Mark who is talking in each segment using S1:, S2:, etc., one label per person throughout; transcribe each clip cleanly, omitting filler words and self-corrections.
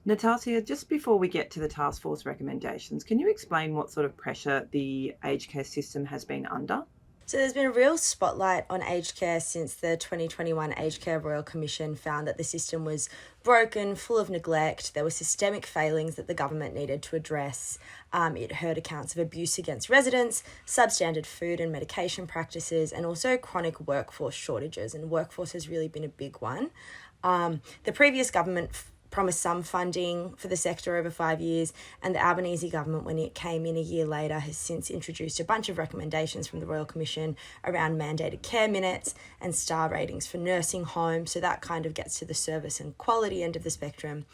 S1: Natassia, just before we get to the task force recommendations, can you explain what sort of pressure the aged care system has been under?
S2: So there's been a real spotlight on aged care since the 2021 Aged Care Royal Commission found that the system was broken, full of neglect. There were systemic failings that the government needed to address. It heard accounts of abuse against residents, substandard food and medication practices, and also chronic workforce shortages. And workforce has really been a big one. The previous government promised some funding for the sector over 5 years, and the Albanese government, when it came in a year later, has since introduced a bunch of recommendations from the Royal Commission around mandated care minutes and star ratings for nursing homes, so that kind of gets to the service and quality end of the spectrum.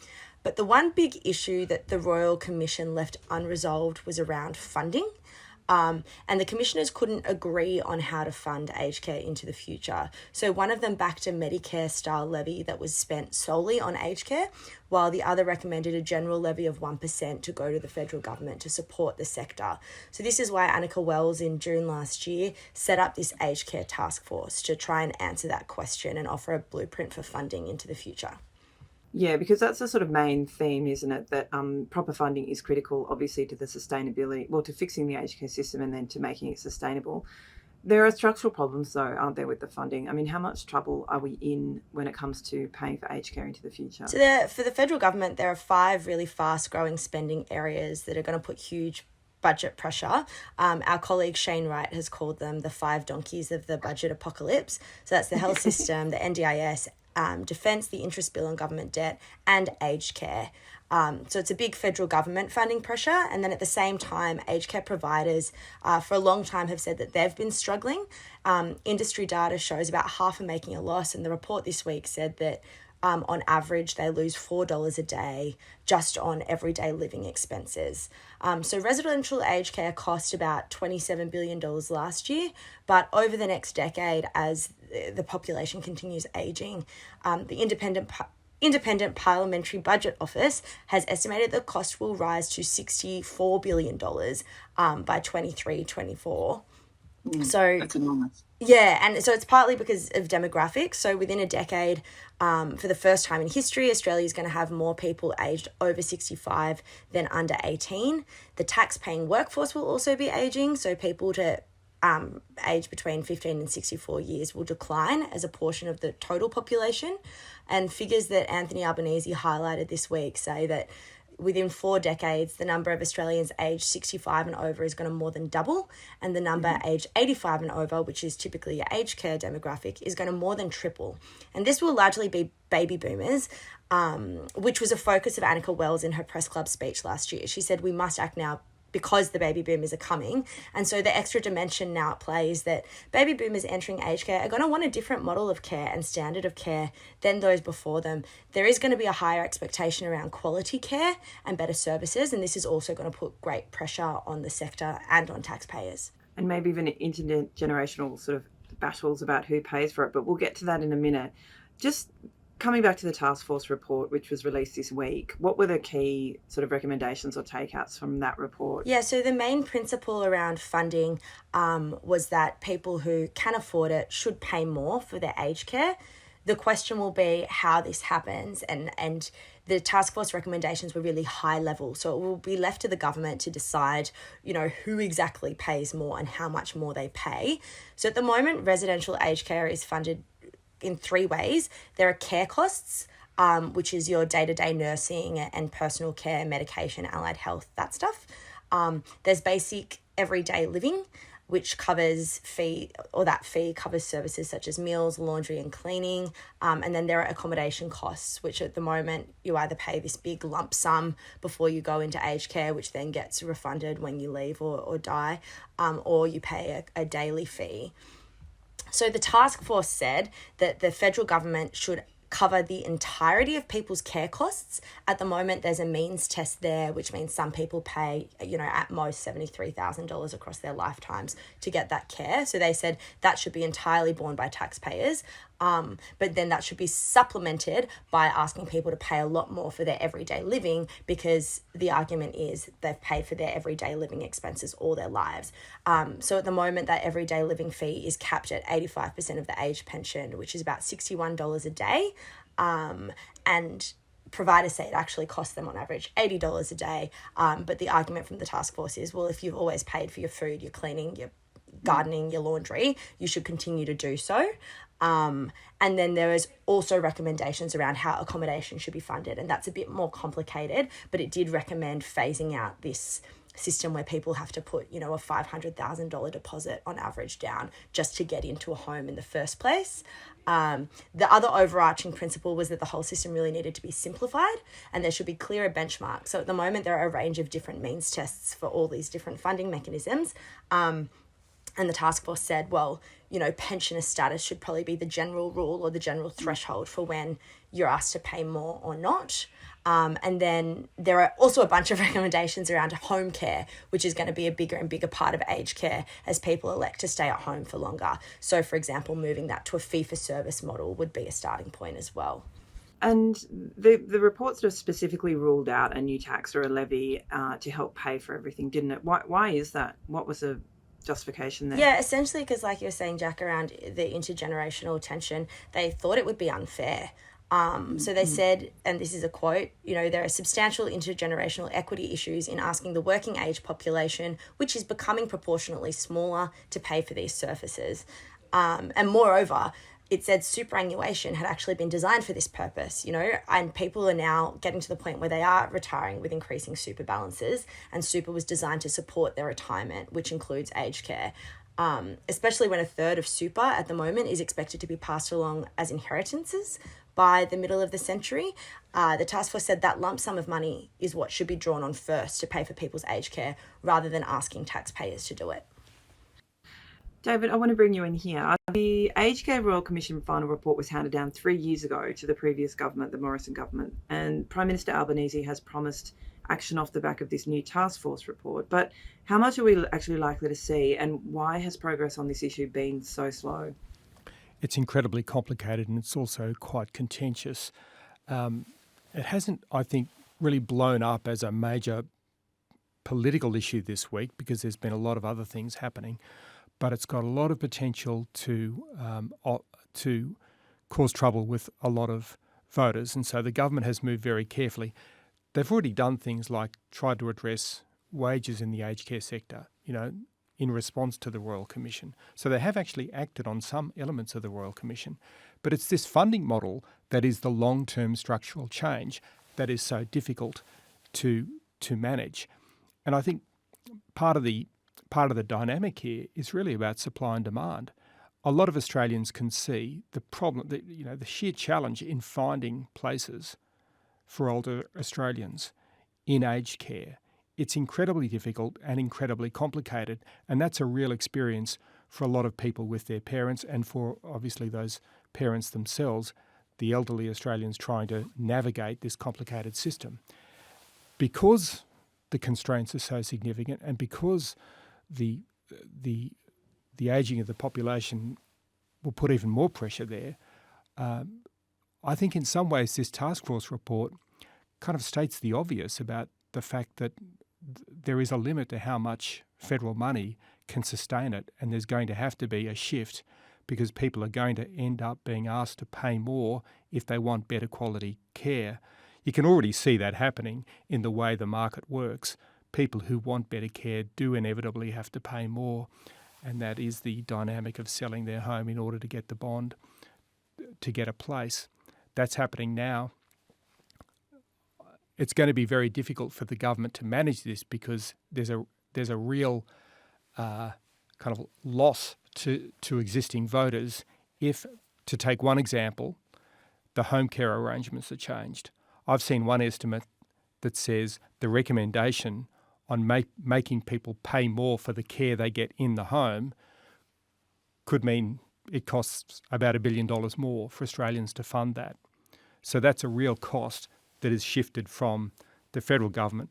S2: But the one big issue that the Royal Commission left unresolved was around funding. And the commissioners couldn't agree on how to fund aged care into the future. So one of them backed a Medicare-style levy that was spent solely on aged care, while the other recommended a general levy of 1% to go to the federal government to support the sector. So this is why Annika Wells in June last year set up this aged care task force to try and answer that question and offer a blueprint for funding into the future.
S1: Yeah, because that's the sort of main theme, isn't it? That proper funding is critical, obviously, to the sustainability, well, to fixing the aged care system and then to making it sustainable. There are structural problems, though, aren't there, with the funding? I mean, how much trouble are we in when it comes to paying for aged care into the future?
S2: So for the federal government, there are 5 really fast-growing spending areas that are going to put huge budget pressure. Our colleague Shane Wright has called them the 5 donkeys of the budget apocalypse. So that's the health system, the NDIS, defence, the interest bill on government debt, and aged care. So it's a big federal government funding pressure. And then at the same time, aged care providers for a long time have said that they've been struggling. Industry data shows about half are making a loss. And the report this week said that on average, they lose $4 a day just on everyday living expenses. So residential aged care cost about $27 billion last year, but over the next decade, as the population continues aging, the Independent Parliamentary Budget Office has estimated the cost will rise to $64 billion by 23-24. So
S3: That's enormous.
S2: yeah, and so it's partly because of demographics. So within a decade, for the first time in history, Australia is going to have more people aged over 65 than under 18. The tax-paying workforce will also be aging, so people to age between 15 and 64 years will decline as a portion of the total population. And figures that Anthony Albanese highlighted this week say that within 4 decades, the number of Australians aged 65 and over is going to more than double, and the number aged 85 and over, which is typically your aged care demographic, is going to more than triple. And this will largely be baby boomers, which was a focus of Annika Wells in her press club speech last year. She said, we must act now because the baby boomers are coming. And so the extra dimension now at play is that baby boomers entering aged care are going to want a different model of care and standard of care than those before them. There is going to be a higher expectation around quality care and better services, and this is also going to put great pressure on the sector and on taxpayers.
S1: And maybe even intergenerational sort of battles about who pays for it, but we'll get to that in a minute. Just coming back to the task force report, which was released this week, what were the key sort of recommendations or takeouts from that report?
S2: Yeah, so the main principle around funding was that people who can afford it should pay more for their aged care. The question will be how this happens, and the task force recommendations were really high level, so it will be left to the government to decide, who exactly pays more and how much more they pay. So at the moment, residential aged care is funded in 3 ways. There are care costs, which is your day-to-day nursing and personal care, medication, allied health, that stuff. There's basic everyday living, which covers fee covers services such as meals, laundry and cleaning. And then there are accommodation costs, which at the moment you either pay this big lump sum before you go into aged care, which then gets refunded when you leave or die, or you pay a daily fee. So the task force said that the federal government should cover the entirety of people's care costs. At the moment, there's a means test there, which means some people pay, at most $73,000 across their lifetimes to get that care. So they said that should be entirely borne by taxpayers. But then that should be supplemented by asking people to pay a lot more for their everyday living, because the argument is they've paid for their everyday living expenses all their lives. So at the moment, that everyday living fee is capped at 85% of the age pension, which is about $61 a day. And providers say it actually costs them on average $80 a day. But the argument from the task force is, well, if you've always paid for your food, your cleaning, your gardening, your laundry, you should continue to do so. And then there is also recommendations around how accommodation should be funded. And that's a bit more complicated, but it did recommend phasing out this system where people have to put, a $500,000 deposit on average down just to get into a home in the first place. The other overarching principle was that the whole system really needed to be simplified and there should be clearer benchmarks. So at the moment, there are a range of different means tests for all these different funding mechanisms. And the task force said, well, pensioner status should probably be the general rule or the general threshold for when you're asked to pay more or not. And then there are also a bunch of recommendations around home care, which is going to be a bigger and bigger part of aged care as people elect to stay at home for longer. So, for example, moving that to a fee-for-service model would be a starting point as well.
S1: And the report sort of specifically ruled out a new tax or a levy to help pay for everything, didn't it? Why is that? What was the justification there?
S2: Yeah, essentially because, like you were saying, Jack, around the intergenerational tension, they thought it would be unfair. So they said, and this is a quote, there are substantial intergenerational equity issues in asking the working age population, which is becoming proportionately smaller, to pay for these services. And moreover, it said superannuation had actually been designed for this purpose, and people are now getting to the point where they are retiring with increasing super balances, and super was designed to support their retirement, which includes aged care. Especially when a third of super at the moment is expected to be passed along as inheritances by the middle of the century. The task force said that lump sum of money is what should be drawn on first to pay for people's aged care rather than asking taxpayers to do it.
S1: David, I want to bring you in here. The Aged Care Royal Commission final report was handed down 3 years ago to the previous government, the Morrison government, and Prime Minister Albanese has promised action off the back of this new task force report. But how much are we actually likely to see, and why has progress on this issue been so slow?
S3: It's incredibly complicated and it's also quite contentious. It hasn't, I think, really blown up as a major political issue this week because there's been a lot of other things happening, but it's got a lot of potential to cause trouble with a lot of voters. And so the government has moved very carefully. They've already done things like tried to address wages in the aged care sector, in response to the Royal Commission. So they have actually acted on some elements of the Royal Commission. But it's this funding model that is the long-term structural change that is so difficult to manage. And I think part of the dynamic here is really about supply and demand. A lot of Australians can see the problem, the sheer challenge in finding places for older Australians in aged care. It's incredibly difficult and incredibly complicated, and that's a real experience for a lot of people with their parents and for obviously those parents themselves, the elderly Australians trying to navigate this complicated system. Because the constraints are so significant and because the ageing of the population will put even more pressure there, I think in some ways this task force report kind of states the obvious about the fact that there is a limit to how much federal money can sustain it, and there's going to have to be a shift because people are going to end up being asked to pay more if they want better quality care. You can already see that happening in the way the market works. People who want better care do inevitably have to pay more, and that is the dynamic of selling their home in order to get the bond to get a place. That's happening now. It's going to be very difficult for the government to manage this because there's a real kind of loss to existing voters if, to take one example, the home care arrangements are changed. I've seen one estimate that says the recommendation on making people pay more for the care they get in the home could mean it costs about $1 billion more for Australians to fund that. So that's a real cost that is shifted from the federal government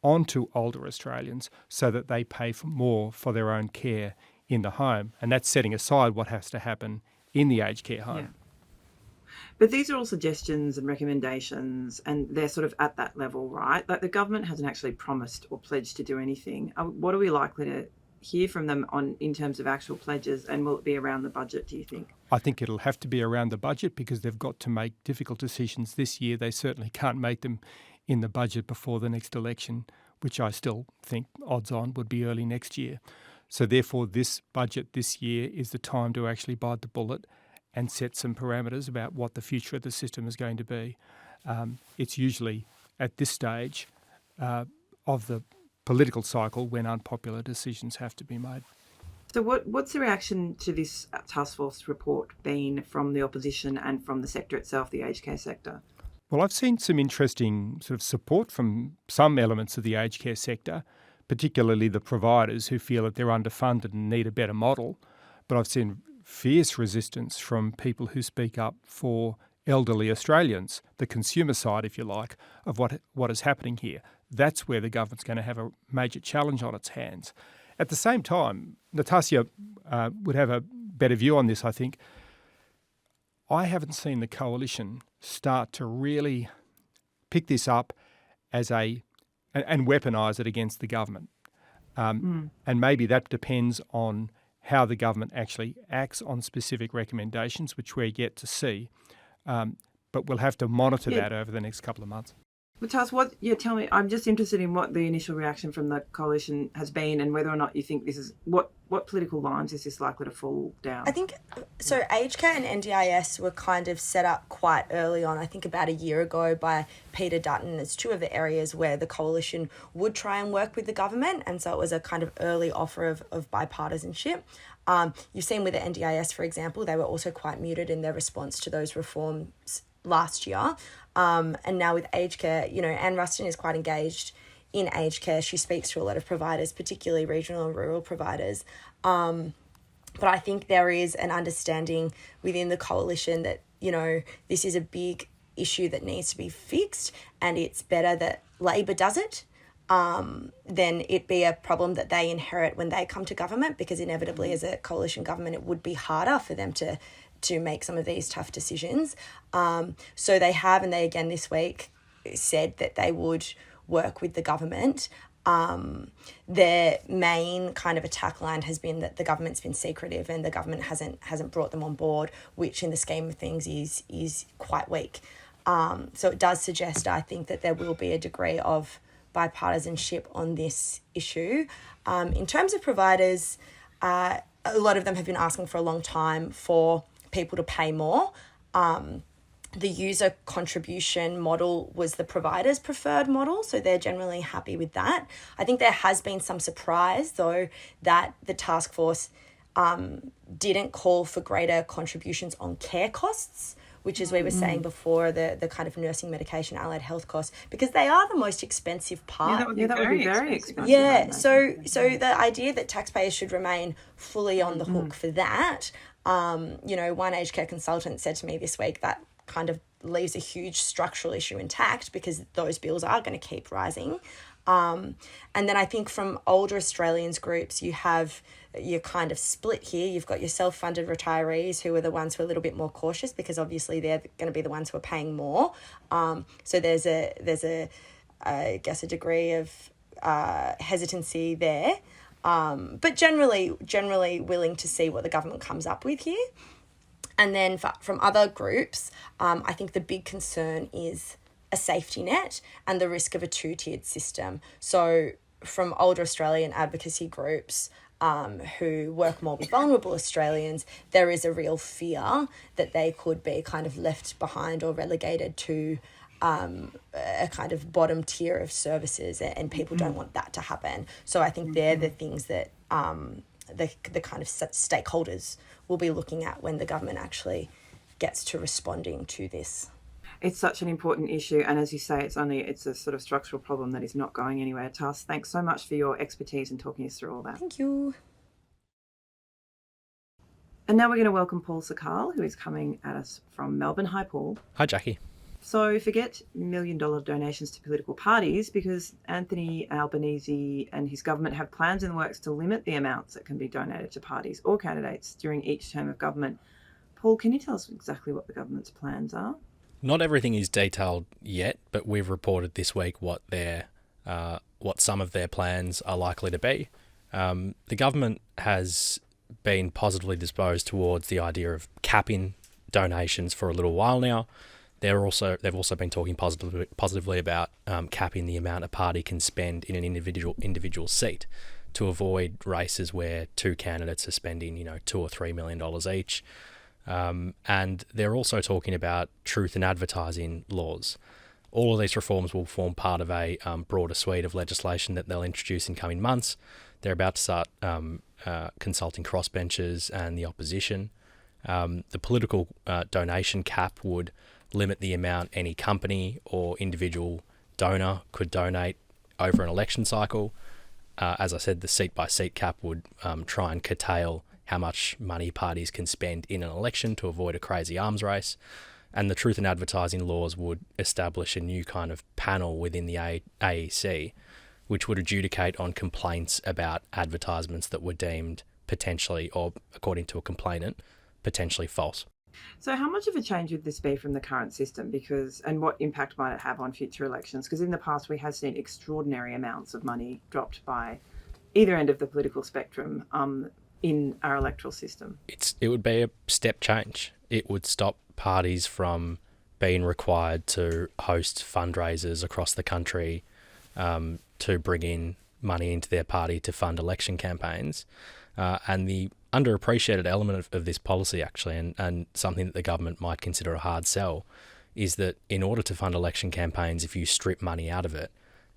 S3: onto older Australians so that they pay more for their own care in the home. And that's setting aside what has to happen in the aged care home.
S1: Yeah. But these are all suggestions and recommendations, and they're sort of at that level, right? Like the government hasn't actually promised or pledged to do anything. What are we likely to hear from them in terms of actual pledges, and will it be around the budget, do you think?
S3: I think it'll have to be around the budget because they've got to make difficult decisions this year. They certainly can't make them in the budget before the next election, which I still think odds on would be early next year. So therefore, this budget this year is the time to actually bite the bullet and set some parameters about what the future of the system is going to be. It's usually at this stage of the political cycle when unpopular decisions have to be made.
S1: So what's the reaction to this taskforce report been from the opposition and from the sector itself, the aged care sector?
S3: Well, I've seen some interesting sort of support from some elements of the aged care sector, particularly the providers who feel that they're underfunded and need a better model. But I've seen fierce resistance from people who speak up for elderly Australians, the consumer side, if you like, of what is happening here. That's where the government's going to have a major challenge on its hands. At the same time, Natassia would have a better view on this, I think. I haven't seen the coalition start to really pick this up as and weaponise it against the government. And maybe that depends on how the government actually acts on specific recommendations, which we're yet to see. But we'll have to monitor that over the next couple of months.
S1: Well, tell me, I'm just interested in what the initial reaction from the coalition has been and whether or not you think this is, what political lines is this likely to fall down?
S2: I think, so aged care and NDIS were kind of set up quite early on, I think about a year ago by Peter Dutton as two of the areas where the coalition would try and work with the government, and so it was a kind of early offer of bipartisanship. You've seen with the NDIS, for example, they were also quite muted in their response to those reforms last year. And now with aged care, Anne Ruston is quite engaged in aged care. She speaks to a lot of providers, particularly regional and rural providers. But I think there is an understanding within the coalition that, this is a big issue that needs to be fixed, and it's better that Labor does it than it be a problem that they inherit when they come to government, because inevitably as a coalition government, it would be harder for them to make some of these tough decisions. So they have, and they again this week said that they would work with the government. Their main kind of attack line has been that the government's been secretive and the government hasn't brought them on board, which in the scheme of things is quite weak. So it does suggest, I think, that there will be a degree of bipartisanship on this issue. In terms of providers, a lot of them have been asking for a long time for people to pay more. The user contribution model was the provider's preferred model, so they're generally happy with that. I think there has been some surprise, though, that the task force didn't call for greater contributions on care costs, which, as we were saying before, the kind of nursing, medication, allied health costs, because they are the most expensive part.
S1: That would be very expensive.
S2: Yeah, so the idea that taxpayers should remain fully on the hook for that, one aged care consultant said to me this week that kind of leaves a huge structural issue intact because those bills are going to keep rising. And then I think from older Australians groups, you're kind of split here. You've got your self-funded retirees who are the ones who are a little bit more cautious because obviously they're going to be the ones who are paying more. So there's I guess a degree of hesitancy there. But generally willing to see what the government comes up with here. And then from other groups, I think the big concern is a safety net and the risk of a two-tiered system. So from older Australian advocacy groups who work more with vulnerable Australians, there is a real fear that they could be kind of left behind or relegated to a kind of bottom tier of services, and people don't want that to happen. So I think they're the things that the kind of stakeholders will be looking at when the government actually gets to responding to this.
S1: It's such an important issue, and as you say, it's a sort of structural problem that is not going anywhere. Tass, thanks so much for your expertise and talking us through all that.
S2: Thank you.
S1: And now we're going to welcome Paul Sakkal, who is coming at us from Melbourne. Hi, Paul.
S4: Hi, Jackie.
S1: So forget $1 million donations to political parties, because Anthony Albanese and his government have plans in the works to limit the amounts that can be donated to parties or candidates during each term of government. Paul, can you tell us exactly what the government's plans are?
S4: Not everything is detailed yet, but we've reported this week what some of their plans are likely to be. The government has been positively disposed towards the idea of capping donations for a little while now. They've also been talking positively about capping the amount a party can spend in an individual seat to avoid races where two candidates are spending, $2 or $3 million each. And they're also talking about truth in advertising laws. All of these reforms will form part of a broader suite of legislation that they'll introduce in coming months. They're about to start consulting crossbenchers and the opposition. The political donation cap would limit the amount any company or individual donor could donate over an election cycle. As I said, the seat-by-seat cap would try and curtail how much money parties can spend in an election to avoid a crazy arms race. And the truth in advertising laws would establish a new kind of panel within the AEC, which would adjudicate on complaints about advertisements that were deemed potentially, or according to a complainant, potentially false.
S1: So how much of a change would this be from the current system? And what impact might it have on future elections? Because in the past we have seen extraordinary amounts of money dropped by either end of the political spectrum in our electoral system.
S4: It would be a step change. It would stop parties from being required to host fundraisers across the country to bring in money into their party to fund election campaigns. And the underappreciated element of this policy, actually, and something that the government might consider a hard sell, is that in order to fund election campaigns, if you strip money out of it,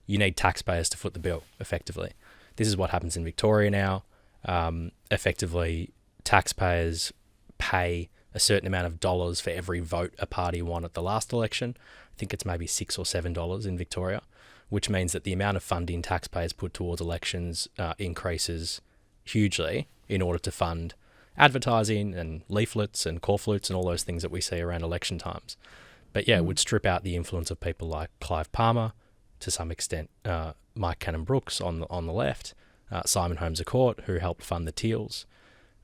S4: you need taxpayers to foot the bill, effectively. This is what happens in Victoria now. Effectively, taxpayers pay a certain amount of dollars for every vote a party won at the last election. I think it's maybe $6 or $7 in Victoria, which means that the amount of funding taxpayers put towards elections increases hugely in order to fund advertising and leaflets and corflutes and all those things that we see around election times. But yeah, it would strip out the influence of people like Clive Palmer, to some extent Mike Cannon-Brookes on the left, Simon Holmes à Court, who helped fund the Teals,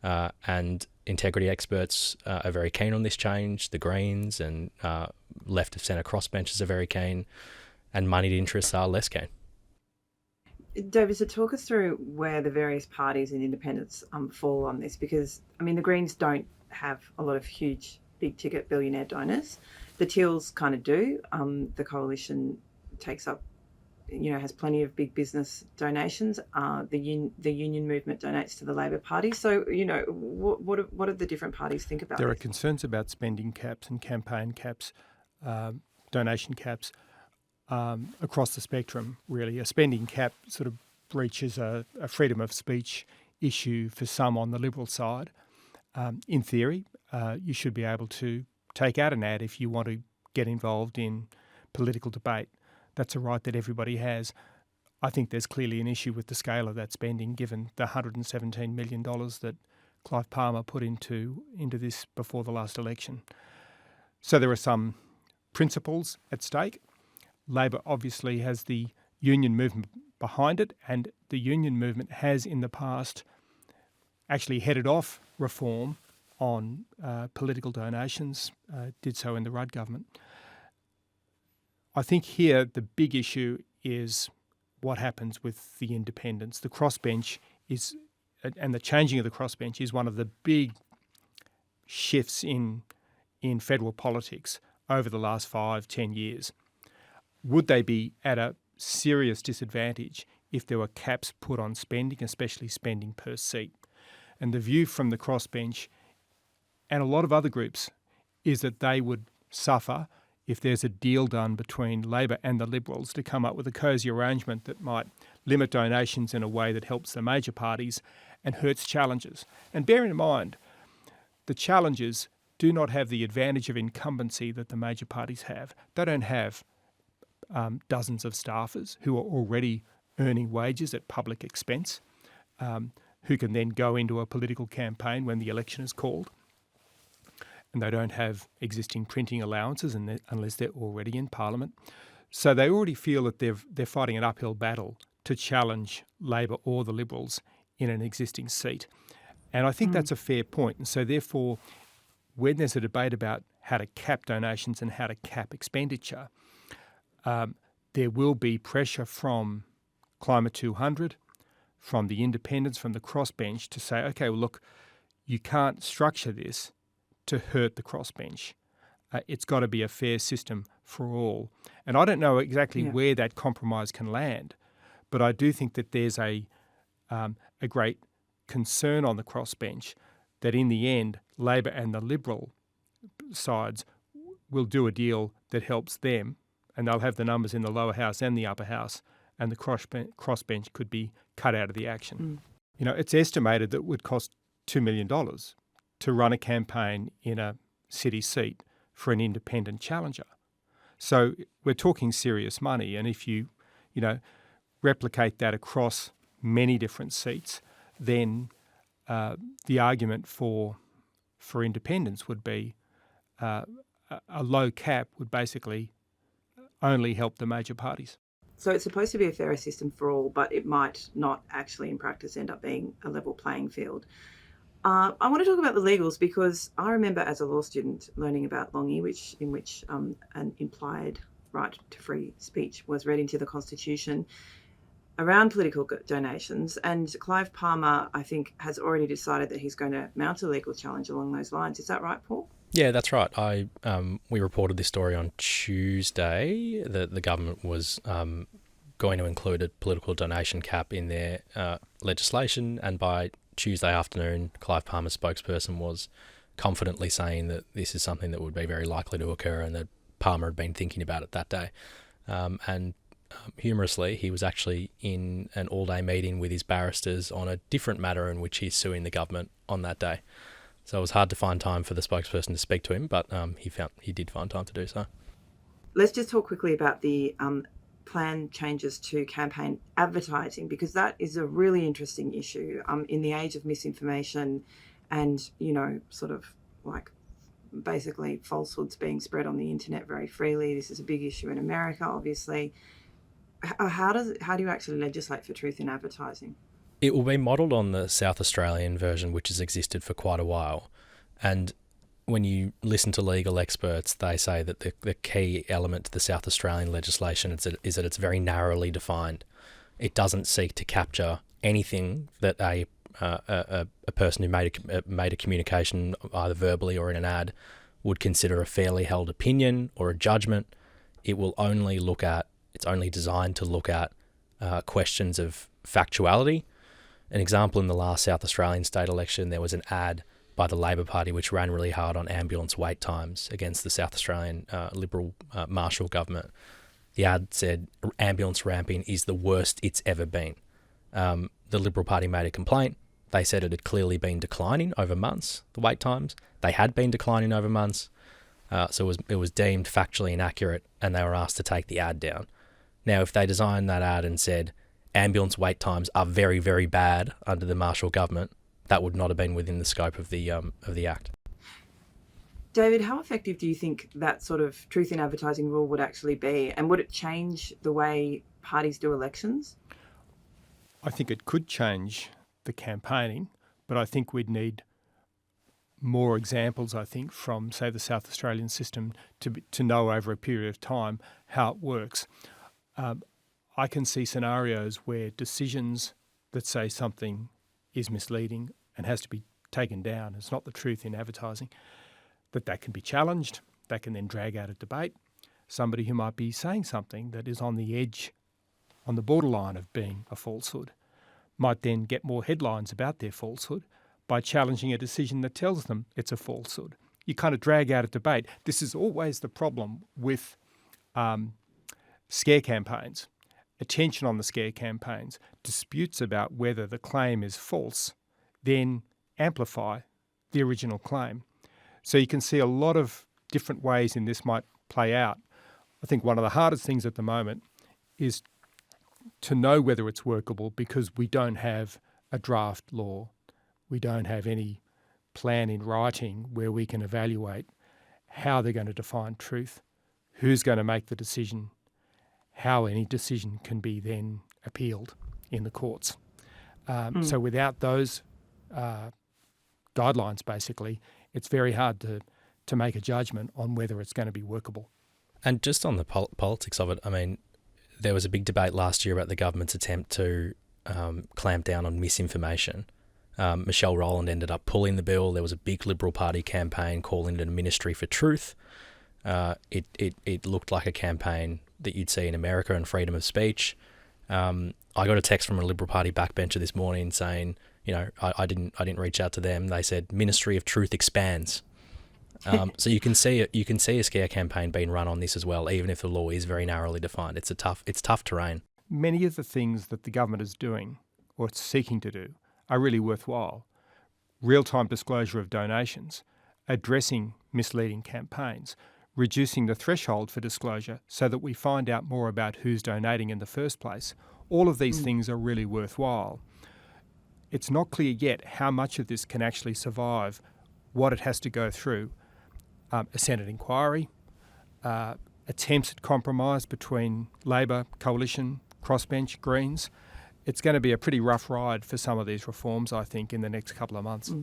S4: and integrity experts are very keen on this change. The Greens and left of centre crossbenchers are very keen, and moneyed interests are less keen.
S1: David, so talk us through where the various parties and independents fall on this, because, the Greens don't have a lot of huge, big-ticket billionaire donors. The Teals kind of do. The Coalition takes up, has plenty of big business donations. The union movement donates to the Labor Party. So, what do the different parties think about
S3: There
S1: this?
S3: are concerns about spending caps and campaign caps, donation caps, across the spectrum, really. A spending cap sort of breaches a freedom of speech issue for some on the Liberal side. In theory, you should be able to take out an ad if you want to get involved in political debate. That's a right that everybody has. I think there's clearly an issue with the scale of that spending, given the $117 million that Clive Palmer put into this before the last election. So there are some principles at stake. Labor obviously has the union movement behind it, and the union movement has in the past actually headed off reform on political donations, did so in the Rudd government. I think here the big issue is what happens with the independents. The crossbench and the changing of the crossbench is one of the big shifts in federal politics over the last 5-10 years. Would they be at a serious disadvantage if there were caps put on spending, especially spending per seat? And the view from the crossbench and a lot of other groups is that they would suffer if there's a deal done between Labor and the Liberals to come up with a cosy arrangement that might limit donations in a way that helps the major parties and hurts challengers. And bear in mind, the challengers do not have the advantage of incumbency that the major parties have. They don't have dozens of staffers who are already earning wages at public expense, who can then go into a political campaign when the election is called. And they don't have existing printing allowances unless they're already in Parliament. So they already feel that they're fighting an uphill battle to challenge Labor or the Liberals in an existing seat. And I think that's a fair point. And so therefore, when there's a debate about how to cap donations and how to cap expenditure, there will be pressure from Climate 200, from the independents, from the crossbench, to say, okay, well, look, you can't structure this to hurt the crossbench. It's got to be a fair system for all. And I don't know exactly where that compromise can land, but I do think that there's a great concern on the crossbench that in the end, Labor and the Liberal sides will do a deal that helps them, and they'll have the numbers in the lower house and the upper house, and the crossbench could be cut out of the action. You know, it's estimated that it would cost $2 million to run a campaign in a city seat for an independent challenger. So we're talking serious money, and if you replicate that across many different seats, then the argument for independence would be a low cap would basically only help the major parties.
S1: So it's supposed to be a fairer system for all, but it might not actually in practice end up being a level playing field. I want to talk about the legals because I remember as a law student learning about Longy, in which an implied right to free speech was read into the Constitution around political donations. And Clive Palmer, I think, has already decided that he's going to mount a legal challenge along those lines. Is that right, Paul?
S4: Yeah, that's right. We reported this story on Tuesday that the government was going to include a political donation cap in their legislation, and by Tuesday afternoon, Clive Palmer's spokesperson was confidently saying that this is something that would be very likely to occur and that Palmer had been thinking about it that day. Humorously, he was actually in an all-day meeting with his barristers on a different matter in which he's suing the government on that day. So it was hard to find time for the spokesperson to speak to him, but he did find time to do so.
S1: Let's just talk quickly about the plan changes to campaign advertising, because that is a really interesting issue in the age of misinformation and, sort of like basically falsehoods being spread on the internet very freely. This is a big issue in America, obviously. How do you actually legislate for truth in advertising?
S4: It will be modelled on the South Australian version, which has existed for quite a while. And when you listen to legal experts, they say that the key element to the South Australian legislation is that it's very narrowly defined. It doesn't seek to capture anything that a person who made a communication, either verbally or in an ad, would consider a fairly held opinion or a judgment. It's only designed to look at questions of factuality. An example, in the last South Australian state election, there was an ad by the Labor Party which ran really hard on ambulance wait times against the South Australian Liberal Marshall government. The ad said ambulance ramping is the worst it's ever been. The Liberal Party made a complaint. They said it had clearly been declining over months, the wait times. They had been declining over months, so it was deemed factually inaccurate, and they were asked to take the ad down. Now, if they designed that ad and said ambulance wait times are very, very bad under the Marshall government, that would not have been within the scope of the Act.
S1: David, how effective do you think that sort of truth in advertising rule would actually be, and would it change the way parties do elections?
S3: I think it could change the campaigning, but I think we'd need more examples, from, say, the South Australian system to know over a period of time how it works. I can see scenarios where decisions that say something is misleading and has to be taken down, it's not the truth in advertising, that can be challenged, that can then drag out a debate. Somebody who might be saying something that is on the edge, on the borderline of being a falsehood, might then get more headlines about their falsehood by challenging a decision that tells them it's a falsehood. You kind of drag out a debate. This is always the problem with scare campaigns. Attention on the scare campaigns, disputes about whether the claim is false, then amplify the original claim. So you can see a lot of different ways in this might play out. I think one of the hardest things at the moment is to know whether it's workable, because we don't have a draft law. We don't have any plan in writing where we can evaluate how they're going to define truth, who's going to make the decision, how any decision can be then appealed in the courts. So without those guidelines, basically, it's very hard to make a judgment on whether it's going to be workable.
S4: And just on the politics of it, I mean, there was a big debate last year about the government's attempt to clamp down on misinformation. Michelle Rowland ended up pulling the bill. There was a big Liberal Party campaign calling it a ministry for truth. It looked like a campaign that you'd see in America and freedom of speech. I got a text from a Liberal Party backbencher this morning saying, I didn't reach out to them. They said Ministry of Truth expands. So you can see a scare campaign being run on this as well, even if the law is very narrowly defined. It's tough terrain.
S3: Many of the things that the government is doing or it's seeking to do are really worthwhile. Real-time disclosure of donations, addressing misleading campaigns, reducing the threshold for disclosure so that we find out more about who's donating in the first place. All of these things are really worthwhile. It's not clear yet how much of this can actually survive what it has to go through. A Senate inquiry, attempts at compromise between Labor, Coalition, Crossbench, Greens. It's going to be a pretty rough ride for some of these reforms, I think, in the next couple of months.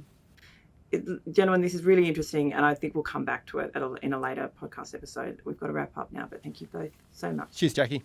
S1: Gentlemen, this is really interesting, and I think we'll come back to it in a later podcast episode. We've got to wrap up now, but thank you both so much.
S3: Cheers, Jackie.